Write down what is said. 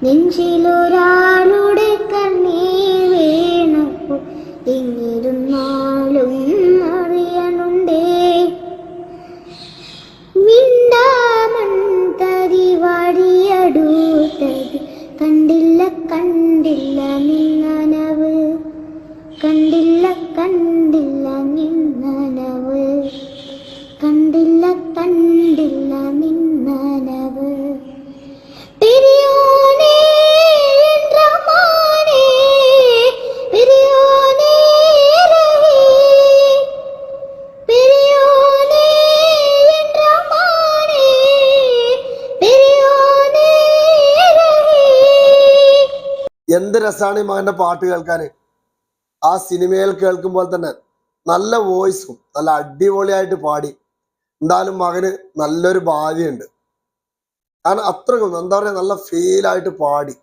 നെഞ്ചിലൊരാളുടെ കണ്ണീർ വീണപ്പോൾ എന്നിരുന്നാലും അറിയണുണ്ടേ. മിണ്ടാമൺതരി വഴിയടുത്തത് കണ്ടില്ല കണ്ടില്ല നിന്നനവ്, കണ്ടില്ല കണ്ടില്ല നിന്നനവ്, കണ്ടില്ല കണ്ടില്ല നിന്നനവ്. പെരിയോനേ റഹ്മാനേ, പെരിയോനേ റഹീം, പെരിയോനേ റഹ്മാനേ, പെരിയോനേ റഹീം. എന്ത് രസാണ് ഈ മകന്റെ പാട്ട് കേൾക്കാൻ. ആ സിനിമയിൽ കേൾക്കുമ്പോൾ തന്നെ നല്ല വോയിസും നല്ല അടിപൊളിയായിട്ട് പാടി. എന്തായാലും മകന് നല്ലൊരു ഭാവിയുണ്ട്. കാരണം അത്രക്കും എന്താ പറയുക, നല്ല ഫീലായിട്ട് പാടി.